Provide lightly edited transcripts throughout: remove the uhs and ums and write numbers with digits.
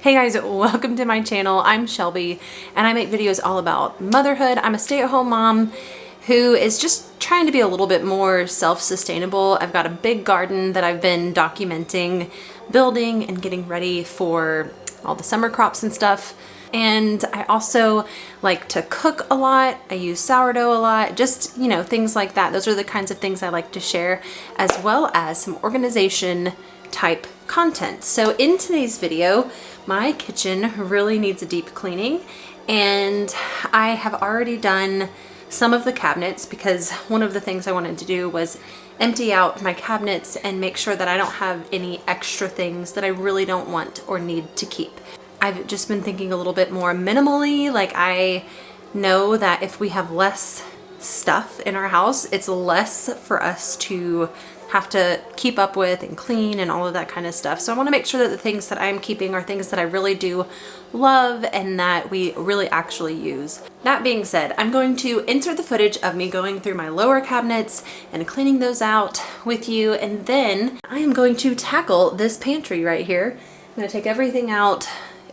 Hey guys, welcome to my channel. I'm Shelby and I make videos all about motherhood. I'm a stay-at-home mom who is just trying to be a little bit more self-sustainable. I've got a big garden that I've been documenting, building and getting ready for all the summer crops and stuff. And I also like to cook a lot. I use sourdough a lot, just, you know, things like that. Those are the kinds of things I like to share, as well as some organization type content. So in today's video, my kitchen really needs a deep cleaning, and I have already done some of the cabinets because one of the things I wanted to do was empty out my cabinets and make sure that I don't have any extra things that I really don't want or need to keep. I've just been thinking a little bit more minimally. Like, I know that if we have less stuff in our house, it's less for us to have to keep up with and clean and all of that kind of stuff. So I want to make sure that the things that I'm keeping are things that I really do love and that we really actually use. That being said, I'm going to insert the footage of me going through my lower cabinets and cleaning those out with you, and then I am going to tackle this pantry right here. I'm going to take everything out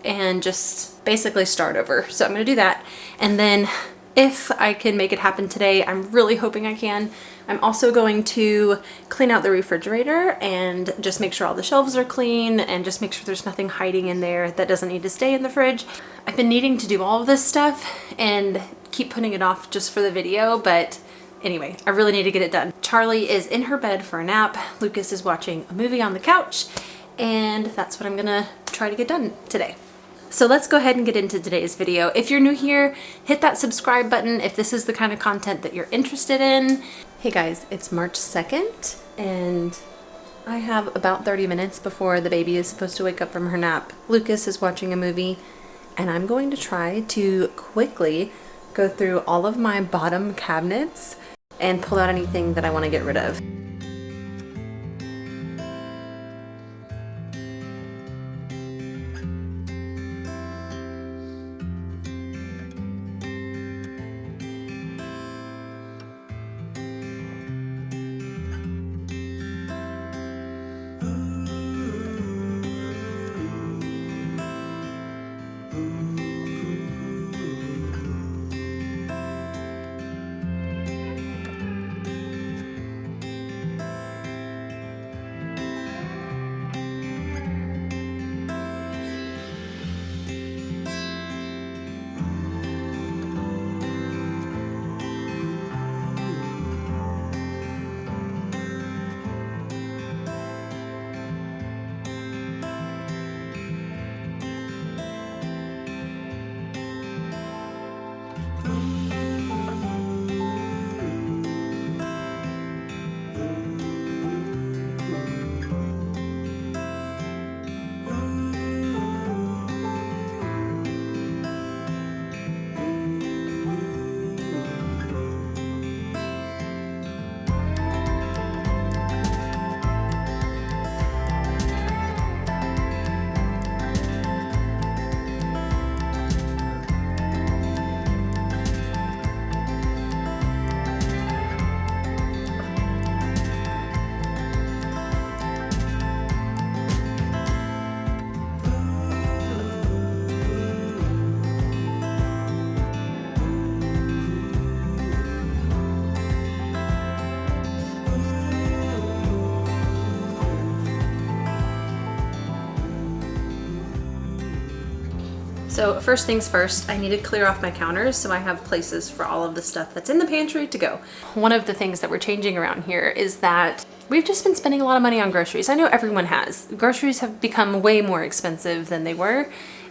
and just basically start over. So I'm going to do that, and then if I can make it happen today, I'm really hoping I can, I'm also going to clean out the refrigerator and just make sure all the shelves are clean and just make sure there's nothing hiding in there that doesn't need to stay in the fridge. I've been needing to do all of this stuff and keep putting it off just for the video, but anyway, I really need to get it done. Charlie is in her bed for a nap. Lucas is watching a movie on the couch, and that's what I'm gonna try to get done today. So let's go ahead and get into today's video. If you're new here, hit that subscribe button if this is the kind of content that you're interested in. Hey guys, it's March 2nd and I have about 30 minutes before the baby is supposed to wake up from her nap. Lucas is watching a movie and I'm going to try to quickly go through all of my bottom cabinets and pull out anything that I want to get rid of. So first things first, I need to clear off my counters so I have places for all of the stuff that's in the pantry to go. One of the things that we're changing around here is that we've just been spending a lot of money on groceries. I know everyone has. Groceries have become way more expensive than they were,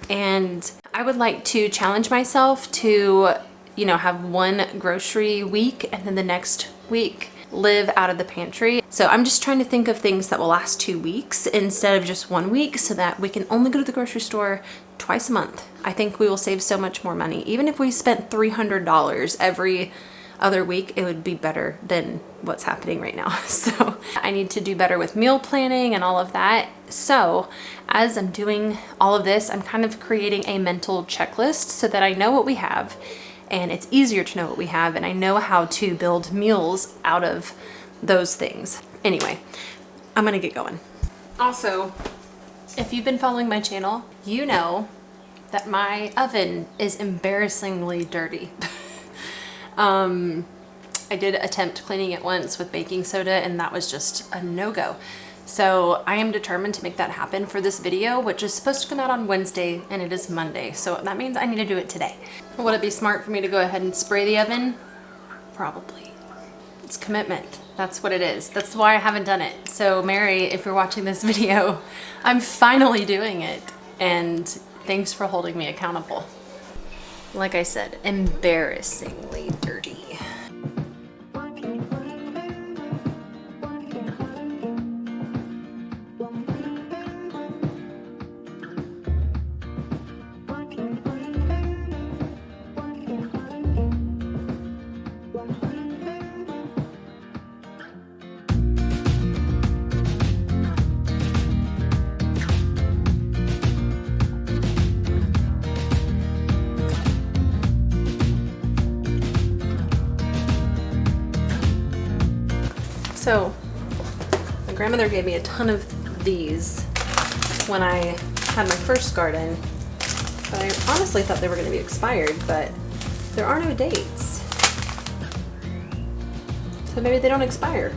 and I would like to challenge myself to, you know, have one grocery week and then the next week live out of the pantry. So I'm just trying to think of things that will last 2 weeks instead of just 1 week, so that we can only go to the grocery store twice a month. I think we will save so much more money. Even if we spent $300 every other week, it would be better than what's happening right now. So I need to do better with meal planning and all of that. So as I'm doing all of this, I'm kind of creating a mental checklist so that I know what we have, and it's easier to know what we have, and I know how to build meals out of those things. Anyway, I'm gonna get going. Also, If you've been following my channel, you know that my oven is embarrassingly dirty. I did attempt cleaning it once with baking soda and that was just a no-go. So I am determined to make that happen for this video, which is supposed to come out on Wednesday and it is Monday. So that means I need to do it today. Would it be smart for me to go ahead and spray the oven? Probably. It's commitment. That's what it is. That's why I haven't done it. So Mary, if you're watching this video, I'm finally doing it. And thanks for holding me accountable. Like I said, embarrassingly dirty. So, my grandmother gave me a ton of these when I had my first garden, but I honestly thought they were going to be expired, but there are no dates. So maybe they don't expire.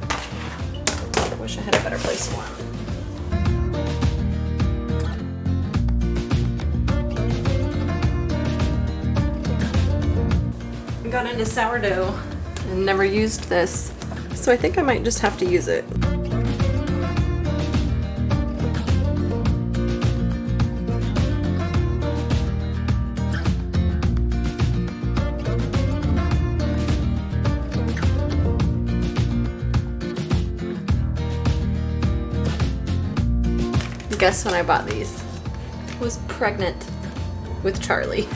I wish I had a better place for them. I got into sourdough and never used this, so I think I might just have to use it. Guess when I bought these? I was pregnant with Charlie.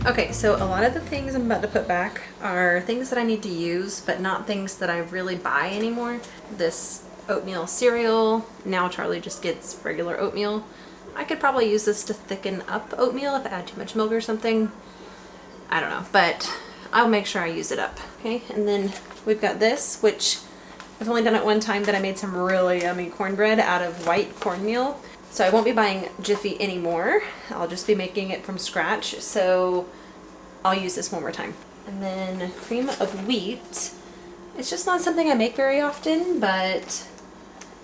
Okay, so a lot of the things I'm about to put back are things that I need to use, but not things that I really buy anymore. This oatmeal cereal, now Charlie just gets regular oatmeal. I could probably use this to thicken up oatmeal if I add too much milk or something. I don't know, but I'll make sure I use it up, okay? And then we've got this, which I've only done it one time, that I made some really yummy cornbread out of white cornmeal. So I won't be buying Jiffy anymore. I'll just be making it from scratch. So I'll use this one more time. And then cream of wheat. It's just not something I make very often, but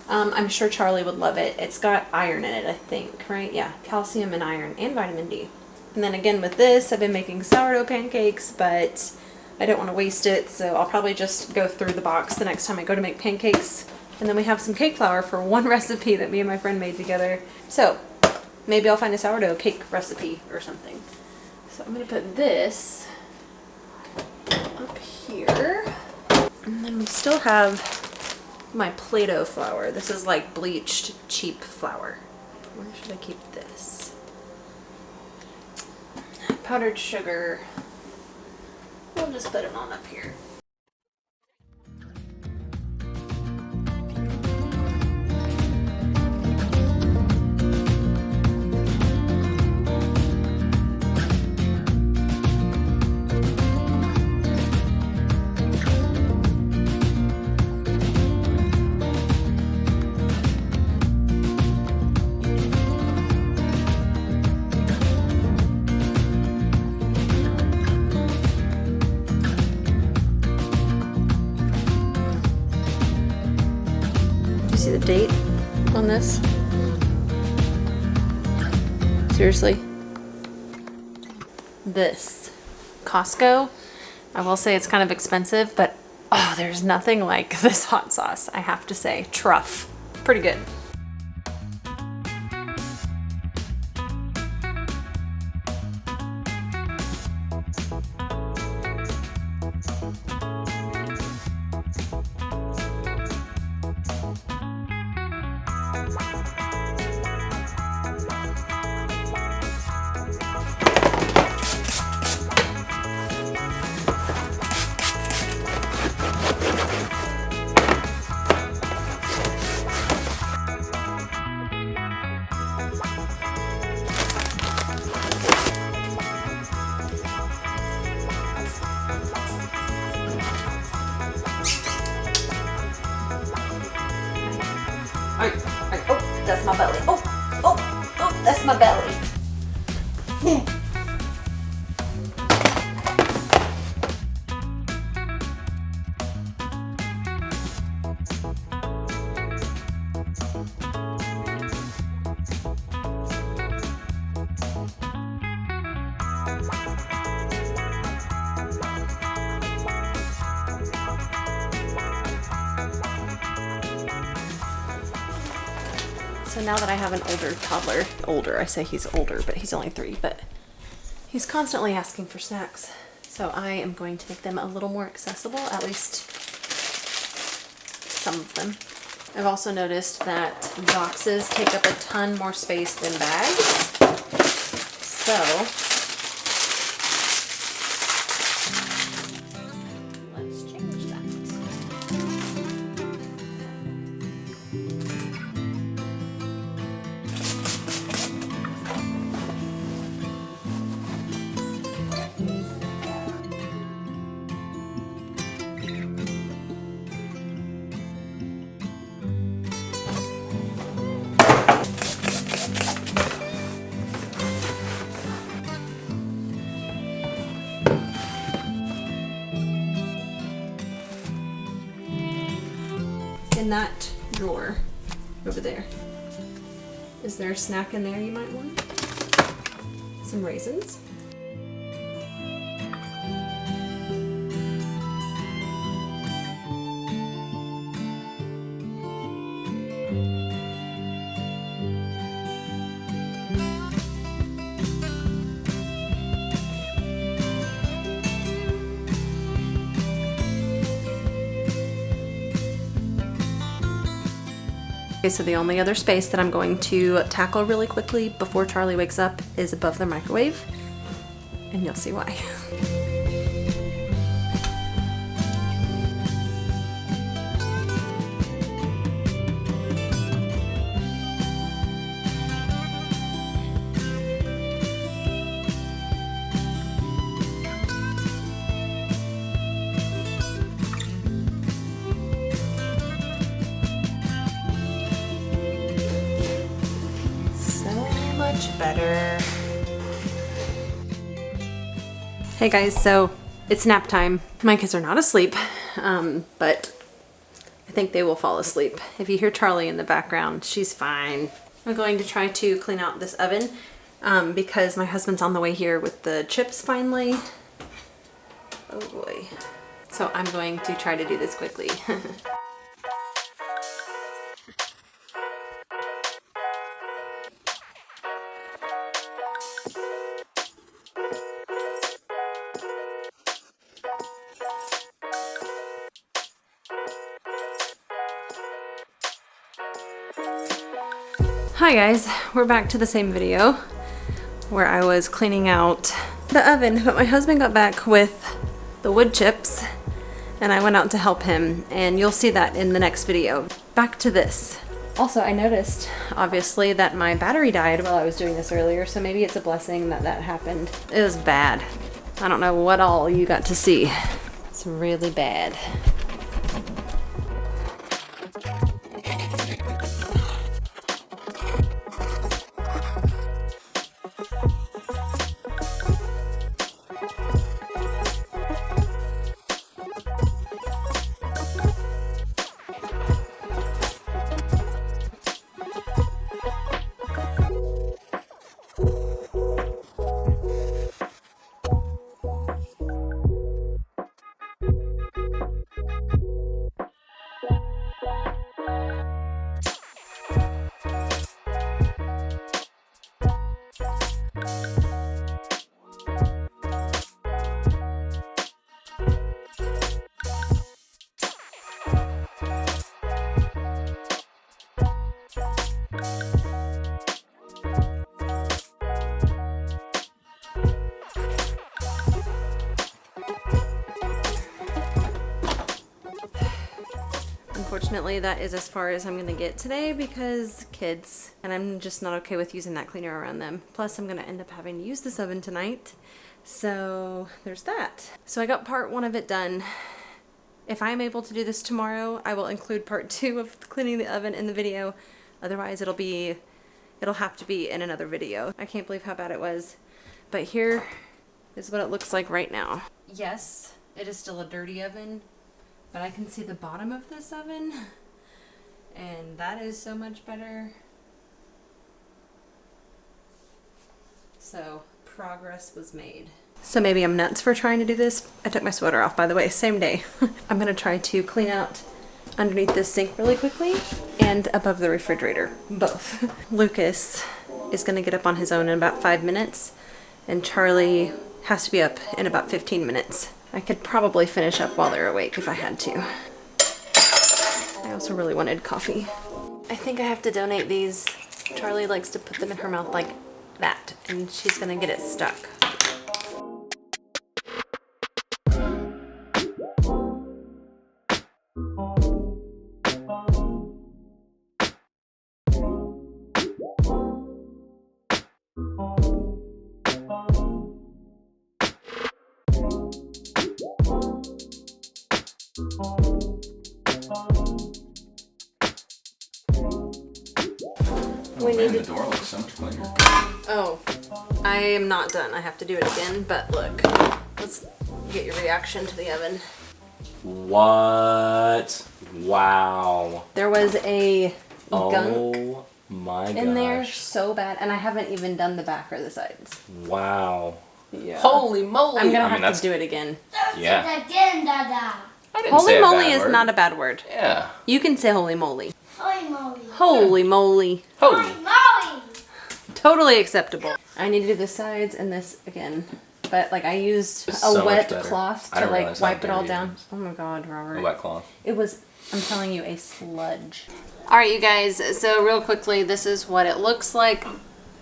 I'm sure Charlie would love it. It's got iron in it, I think, right? Yeah, calcium and iron and vitamin D. And then again with this, I've been making sourdough pancakes, but I don't want to waste it, so I'll probably just go through the box the next time I go to make pancakes. And then we have some cake flour for one recipe that me and my friend made together. So maybe I'll find a sourdough cake recipe or something. So I'm going to put this up here. And then we still have my Play-Doh flour. This is like bleached, cheap flour. Where should I keep this? Powdered sugar. We'll just put them on up here. See the date on this? Seriously? this Costco. I will say it's kind of expensive, but oh, there's nothing like this hot sauce, I have to say. Truff. Pretty good. Oh, that's my belly. Oh, that's my belly. So now that I have an older toddler, I say he's older, but he's only 3, but he's constantly asking for snacks. So I am going to make them a little more accessible, at least some of them. I've also noticed that boxes take up a ton more space than bags. So let's change that. In that drawer over there, is there a snack in there you might want? Some raisins. Okay, so the only other space that I'm going to tackle really quickly before Charlie wakes up is above the microwave, and you'll see why. Better. Hey guys, so it's nap time. My kids are not asleep, but I think they will fall asleep. If you hear Charlie in the background, she's fine. I'm going to try to clean out this oven because my husband's on the way here with the chips finally. Oh boy. So I'm going to try to do this quickly. Hi guys, we're back to the same video where I was cleaning out the oven, but my husband got back with the wood chips and I went out to help him, and you'll see that in the next video. Back to this. Also, I noticed obviously that my battery died while I was doing this earlier, so maybe it's a blessing that that happened. It was bad. I don't know what all you got to see. It's really bad. Unfortunately, that is as far as I'm gonna get today because kids, and I'm just not okay with using that cleaner around them. Plus, I'm gonna end up having to use this oven tonight. So there's that. So I got part 1 of it done. If I'm able to do this tomorrow, I will include part 2 of cleaning the oven in the video. Otherwise, it'll have to be in another video. I can't believe how bad it was. But here is what it looks like right now. Yes, it is still a dirty oven, but I can see the bottom of this oven, and that is so much better. So progress was made. So maybe I'm nuts for trying to do this. I took my sweater off, by the way, same day. I'm gonna try to clean out underneath this sink really quickly and above the refrigerator, both. Lucas is gonna get up on his own in about 5 minutes, and Charlie has to be up in about 15 minutes. I could probably finish up while they're awake if I had to. I also really wanted coffee. I think I have to donate these. Charlie likes to put them in her mouth like that, and she's gonna get it stuck. Oh man, the door looks so much cleaner. Oh, I am not done. I have to do it again, but look. Let's get your reaction to the oven. What? Wow. There was a gunk Oh my gosh. in there so bad, and I haven't even done the back or the sides. Wow. Yeah. Holy moly. I'm gonna have to do it again. Yeah. Again, Dada. I didn't Holy say a moly bad is word. not a bad word. Yeah. You can say holy moly. Holy moly. Holy moly. Holy. Moly. Totally acceptable. I need to do the sides and this again. But like I used It's a so much wet better. cloth I to didn't like realize how wipe it all dirty it down. is. Oh my god, Robert. A wet cloth. It was, I'm telling you, a sludge. Alright you guys, so real quickly, this is what it looks like.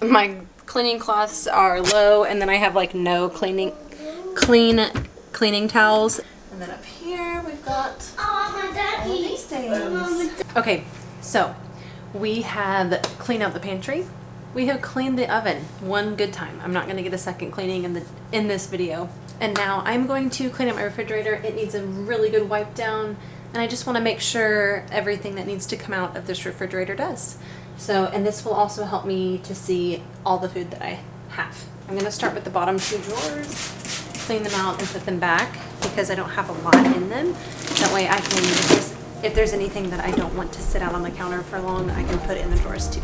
My cleaning cloths are low, and then I have like no cleaning towels. And then up here we've got I want my daddy. all these things. Okay, so we have cleaned out the pantry. We have cleaned the oven one good time. I'm not going to get a second cleaning in this video. And now I'm going to clean up my refrigerator. It needs a really good wipe down, and I just want to make sure everything that needs to come out of this refrigerator does. So, and this will also help me to see all the food that I have. I'm going to start with the bottom 2 drawers, clean them out and put them back because I don't have a lot in them. That way I can, if there's anything that I don't want to sit out on the counter for long, I can put it in the drawers too.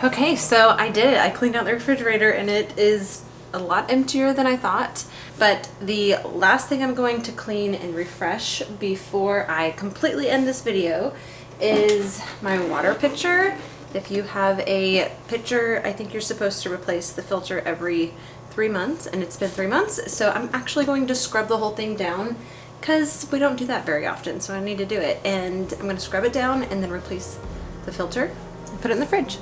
Okay, so I did it. I cleaned out the refrigerator and it is a lot emptier than I thought. But the last thing I'm going to clean and refresh before I completely end this video is my water pitcher. If you have a pitcher, I think you're supposed to replace the filter every 3 months, and it's been 3 months. So I'm actually going to scrub the whole thing down because we don't do that very often, so I need to do it. And I'm going to scrub it down and then replace the filter and put it in the fridge.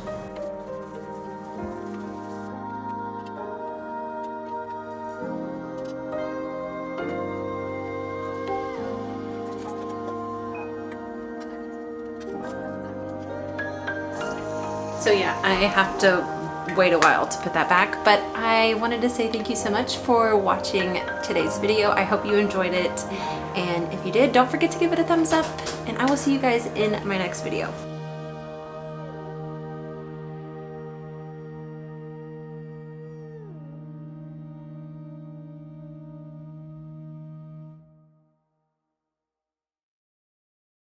So yeah, I have to wait a while to put that back, but I wanted to say thank you so much for watching today's video. I hope you enjoyed it, and if you did, don't forget to give it a thumbs up, and I will see you guys in my next video.